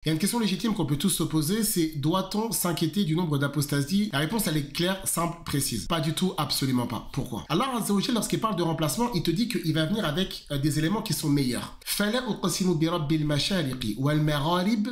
Il y a une question légitime qu'on peut tous se poser, c'est doit-on s'inquiéter du nombre d'apostasies? La réponse, elle est claire, simple, précise. Pas du tout, absolument pas. Pourquoi? Allah Azza wa Jalla, lorsqu'il parle de remplacement, il te dit qu'il va venir avec des éléments qui sont meilleurs. فَلَا أُقْسِمُ بِرَبِّ الْمَشَارِقِ وَالْمَغَارِبِ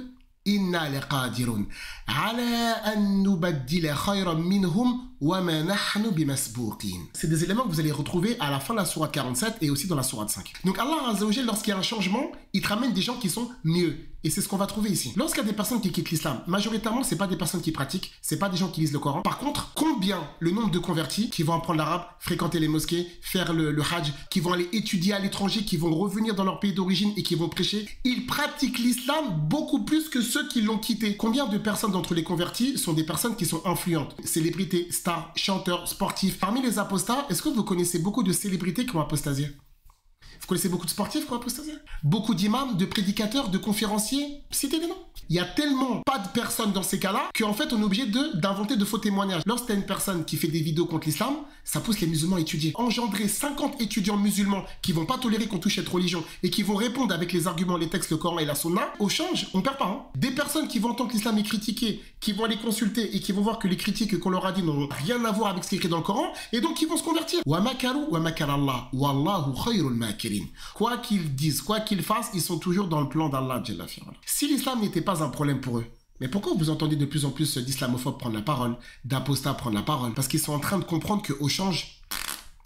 إِنَّا لَقَادِرُونَ عَلَى أَن نُبَدِّلَ خَيْرًا مِنْهُمْ وَمَا نَحْنُ بِمَسْبُوقِينَ. C'est des éléments que vous allez retrouver à la fin de la sourate 47 et aussi dans la sourate 5. Donc Allah Azza wa Jalla, lorsqu'il y a un changement, il te ramène des gens qui sont mieux. Et c'est ce qu'on va trouver ici. Lorsqu'il y a des personnes qui quittent l'islam, majoritairement, c'est pas des personnes qui pratiquent, c'est pas des gens qui lisent le Coran. Par contre, combien le nombre de convertis qui vont apprendre l'arabe, fréquenter les mosquées, faire le hajj, qui vont aller étudier à l'étranger, qui vont revenir dans leur pays d'origine et qui vont prêcher, ils pratiquent l'islam beaucoup plus que ceux qui l'ont quitté. Combien de personnes d'entre les convertis sont des personnes qui sont influentes, célébrités, stars, chanteurs, sportifs? Parmi les apostats, est-ce que vous connaissez beaucoup de célébrités qui ont apostasié? Vous connaissez beaucoup de sportifs qui ont apostasé? Beaucoup d'imams, de prédicateurs, de conférenciers? Citez des noms. Il y a tellement pas de personnes dans ces cas-là qu'en fait on est obligé d'inventer de faux témoignages. Lorsqu'il y a une personne qui fait des vidéos contre l'islam, ça pousse les musulmans à étudier. Engendrer 50 étudiants musulmans qui vont pas tolérer qu'on touche cette religion et qui vont répondre avec les arguments, les textes, le Coran et la Sunna, au change, on perd pas. Hein. Des personnes qui vont entendre que l'islam est critiqué, qui vont aller consulter et qui vont voir que les critiques qu'on leur a dit n'ont rien à voir avec ce qui est écrit dans le Coran et donc ils vont se convertir. Wa makaru wa makarallah wallahu khayrul makirin. Quoi qu'ils disent, quoi qu'ils fassent, ils sont toujours dans le plan d'Allah. Si l'islam n'était pas un problème pour eux, mais pourquoi vous entendez de plus en plus d'islamophobes prendre la parole, d'apostats prendre la parole? Parce qu'ils sont en train de comprendre qu'au change,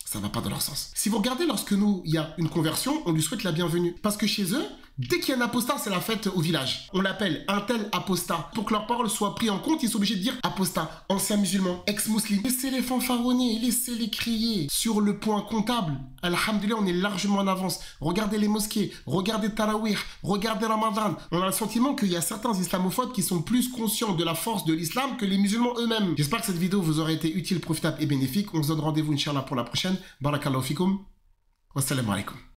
ça va pas dans leur sens. Si vous regardez, lorsque nous, il y a une conversion, on lui souhaite la bienvenue. Parce que chez eux, dès qu'il y a un apostat, c'est la fête au village. On l'appelle un tel apostat. Pour que leur parole soit prise en compte, ils sont obligés de dire apostat, ancien musulman, ex-musulman. Laissez-les fanfaronner, laissez-les crier. Sur le point comptable, alhamdoulilah, on est largement en avance. Regardez les mosquées, regardez Tarawih, regardez Ramadan. On a le sentiment qu'il y a certains islamophobes qui sont plus conscients de la force de l'islam que les musulmans eux-mêmes. J'espère que cette vidéo vous aura été utile, profitable et bénéfique. On se donne rendez-vous, Inch'Allah, pour la prochaine. Barakallahu fikum. Wassalamu alaikum.